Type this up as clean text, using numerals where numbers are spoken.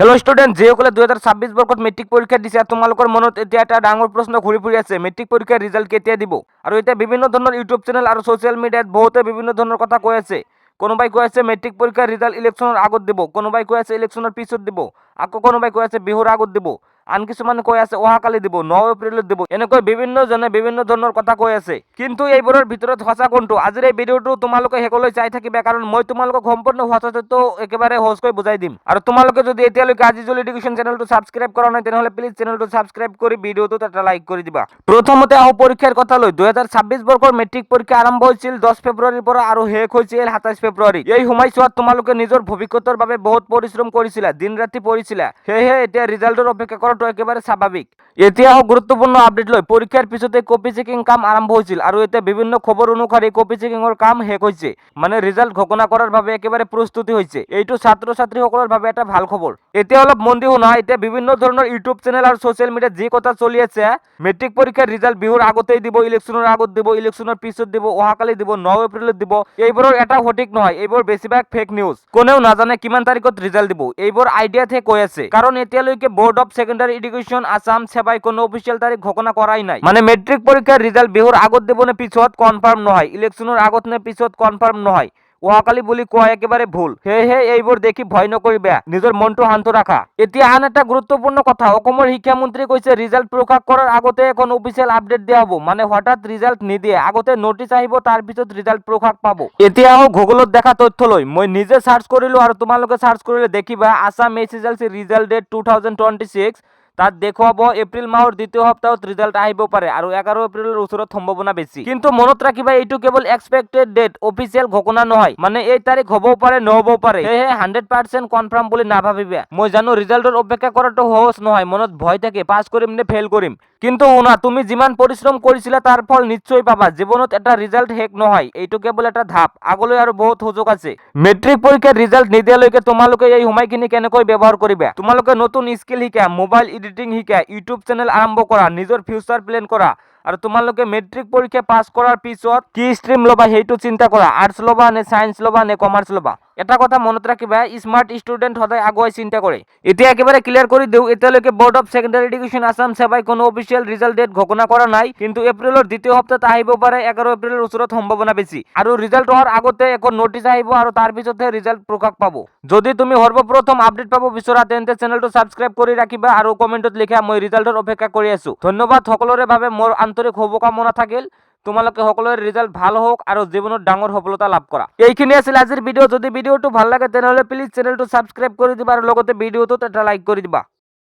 Hello' student, যিসকলে 2026 বৰ্ষত matric পৰীক্ষা দিছে, তোমালোকৰ মনত এতিয়া এটা ডাঙৰ প্ৰশ্ন ঘূৰি ফুৰি আছে, মেট্ৰিক পৰীক্ষাৰ ৰিজাল্ট কেতিয়া দিব। আৰু এতিয়া বিভিন্ন ধৰণৰ ইউটিউব চেনেল আৰু ছ'চিয়েল মিডিয়াত বহুতে বিভিন্ন ধৰণৰ কথা কৈ আছে। কোনোবাই কৈ আছে মেট্ৰিক পৰীক্ষাৰ ৰিজাল্ট ইলেকশ্যনৰ আগত দিব, কোনোবাই কৈ আছে ইলেকশ্যনৰ পিছত দিব, আকৌ কোনোবাই কৈ আছে বিহুৰ আগত দিব, আন কিছুমানে কৈ আছে অহাকালি দিব, 9 এপ্ৰিলত দিব। এনেকৈ বিভিন্নজনে বিভিন্ন ধৰণৰ কথা কৈ আছে। কিন্তু এইবোৰৰ ভিতৰত সঁচা কোনটো? আজিৰ এই ভিডিঅ'টো তোমালোকে শেষলৈ চাই থাকিবা, কাৰণ মই তোমালোকক সম্পূৰ্ণ সঁচা তথ্য একেবাৰে সহজকৈ বুজাই দিম। আৰু তোমালোকে যদি এতিয়ালৈকে আজিজুল এডুকেশ্যন চেনেলটো ছাবস্ক্ৰাইব কৰা নাই, তেনেহ'লে প্লিজ চেনেলটো ছাবস্ক্ৰাইব কৰি ভিডিঅ'টোত এটা লাইক কৰি দিবা। প্ৰথমতে আহো পৰীক্ষাৰ কথালৈ। 2026 বৰ্ষৰ মেট্ৰিক পৰীক্ষা আৰম্ভ হৈছিল 10 ফেব্ৰুৱাৰীৰ পৰা আৰু শেষ হৈছিল 27 ফেব্ৰুৱাৰী। এই সময়ছোৱাত তোমালোকে নিজৰ ভৱিষ্যতৰ বাবে বহুত পৰিশ্ৰম কৰিছিলা, দিন ৰাতি পঢ়িছিলা। সেয়েহে এতিয়া ৰিজাল্টৰ অপেক্ষা কৰাটো একেবাৰে স্বাভাৱিক। এতিয়া আহো গুৰুত্বপূৰ্ণ আপডেট লৈ। পৰীক্ষাৰ পিছতে কপি চেকিং কাম আৰম্ভ হৈছিল আৰু এতিয়া বিভিন্ন খবৰ অনুসৰি কপি চেকিংৰ কাম শেষ হৈছে। মানে ৰিজাল্ট ঘোষণা কৰাৰ বাবে একেবাৰে প্ৰস্তুতি হৈছে। এইটো ছাত্ৰ ছাত্ৰীসকলৰ বাবে এটা ভাল খবৰ। এতিয়া অলপ মন দি শুনা। এতিয়া বিভিন্ন ধৰণৰ ইউটিউব চেনেল আৰু ছ'চিয়েল মিডিয়াত যি কথা চলি আছে, মেট্ৰিক পৰীক্ষাৰ ৰিজাল্ট বিহুৰ আগতেই দিব, ইলেকশ্যনৰ আগত দিব, ইলেকশ্যনৰ পিছত দিব, অহাকালি দিব, 9 এপ্ৰিলত দিব, এইবোৰৰ এটা সঠিক নহয়। এইবোৰ বেছিভাগ ফেক নিউজ। কোনেও নাজানে কিমান তাৰিখত ৰিজাল্ট দিব। এইবোৰ আইডিয়াতহে কৈ আছে, কাৰণ এতিয়ালৈকে board of secondary education Assam সেৱাই কোনো অফিচিয়েল তাৰিখ ঘোষণা কৰাই নাই। মানে মেট্ৰিক পৰীক্ষাৰ ৰিজাল্ট বিহুৰ আগত দিব নে পিছত কনফাৰ্ম নহয়, ইলেকশ্যনৰ আগত নে পিছত কনফাৰ্ম নহয়, অহাকালি বুলি কোৱা একেবাৰে ভুল। সেয়েহে এইবোৰ দেখি ভয় নকৰিবা, নিজৰ মনটো শান্ত ৰাখা। এতিয়া আন এটা গুৰুত্বপূৰ্ণ কথা, অসমৰ শিক্ষামন্ত্ৰী কৈছে ৰিজাল্ট প্ৰকাশ কৰাৰ আগতে এখন অফিচিয়েল আপডেট দিয়া হ'ব। মানে হঠাৎ ৰিজাল্ট নিদিয়ে, আগতে নটিচ আহিব, তাৰ পিছত ৰিজাল্ট প্ৰকাশ পাব। এতিয়া আহো গুগলত দেখা তথ্য লৈ। মই নিজে চাৰ্চ কৰিলো আৰু তোমালোকে চাৰ্চ কৰিলে দেখিবা আছাম SSLC ৰিজাল্ট ডেট 2026। তাত দেখুৱাব এপ্ৰিল মাহৰ দ্বিতীয় সপ্তাহত ৰিজাল্ট আহিব পাৰে আৰু 11 এপ্ৰিলৰ ওচৰত সম্ভাৱনা বেছি। কিন্তু মনত ৰাখিবা, এইটো কেৱল এক্সপেক্টেড ডেট, অফিচিয়েল ঘোষণা নহয়। মানে এই তাৰিখ হ'বও পাৰে, নহ'বও পাৰে। সেয়েহে 100% কনফাৰ্ম বুলি নাভাবিবা। মই জানো ৰিজাল্টৰ অপেক্ষা কৰাটো সহজ নহয়, মনত ভয় থাকে পাছ কৰিম নে ফেইল কৰিম। কিন্তু শুনা, তুমি যিমান পৰিশ্ৰম কৰিছিলা তাৰ ফল নিশ্চয় পাবা। জীৱনত এটা ৰিজাল্ট শেষ নহয়, এইটো কেৱল এটা ধাপ, আগলৈ আৰু বহুত সুযোগ আছে। মেট্ৰিক পৰীক্ষাৰ ৰিজাল্ট নিদিয়ালৈকে তোমালোকে এই সময়খিনি কেনেকৈ ব্যৱহাৰ কৰিবা? তোমালোকে নতুন স্কিল শিকা, মোবাইল এডিটিং শিকা, ইউটিউব চেনেল আৰম্ভ কৰা, নিজৰ ফিউচাৰ প্লেন কৰা। আৰু তোমালোকে মেট্ৰিক পৰীক্ষা পাছ কৰাৰ পিছত কি ষ্ট্ৰীম ল'বা সেইটো চিন্তা কৰা। আৰ্টছ ল'বা নে চায়েন্স ল'বা নে কমাৰ্চ ল'বা? এটা কথা মনত ৰাখিবা, স্মাৰ্ট ষ্টুডেণ্ট সদায় আগুৱাই চিন্তা কৰে। এতিয়া একেবাৰে ক্লিয়াৰ কৰি দিওঁ, এতিয়ালৈকে board of secondary education Assam সেৱাই কোনো অফিচিয়েল ৰিজাল্ট ডেট ঘোষণা কৰা নাই। কিন্তু এপ্ৰিলৰ দ্বিতীয় সপ্তাহত আহিব পাৰে, 11 এপ্ৰিলৰ ওচৰত সম্ভাৱনা বেছি। আৰু ৰিজাল্ট হোৱাৰ আগতে এখন নটিচ আহিব আৰু তাৰ পিছতহে ৰিজাল্ট প্ৰকাশ পাব। যদি তুমি সৰ্বপ্ৰথম আপডেট পাব বিচৰা, তেন্তে চেনেলটো ছাবস্ক্ৰাইব কৰি ৰাখিবা আৰু কমেণ্টত লিখা মই ৰিজাল্টৰ অপেক্ষা কৰি আছো। ধন্যবাদ সকলোৰে বাবে মোৰ আন্তৰিক শুভকামনা থাকিল। তোমালোকে সকলোৰে ৰিজাল্ট ভাল হওক আৰু জীৱনত ডাঙৰ সফলতা লাভ কৰা। এইখিনি আছিল আজিৰ ভিডিঅ'। যদি ভিডিঅ'টো ভাল লাগে তেনেহ'লে প্লিজ চেনেলটো ছাবস্ক্ৰাইব কৰি দিবা আৰু লগতে ভিডিঅ'টোত এটা লাইক কৰি দিবা।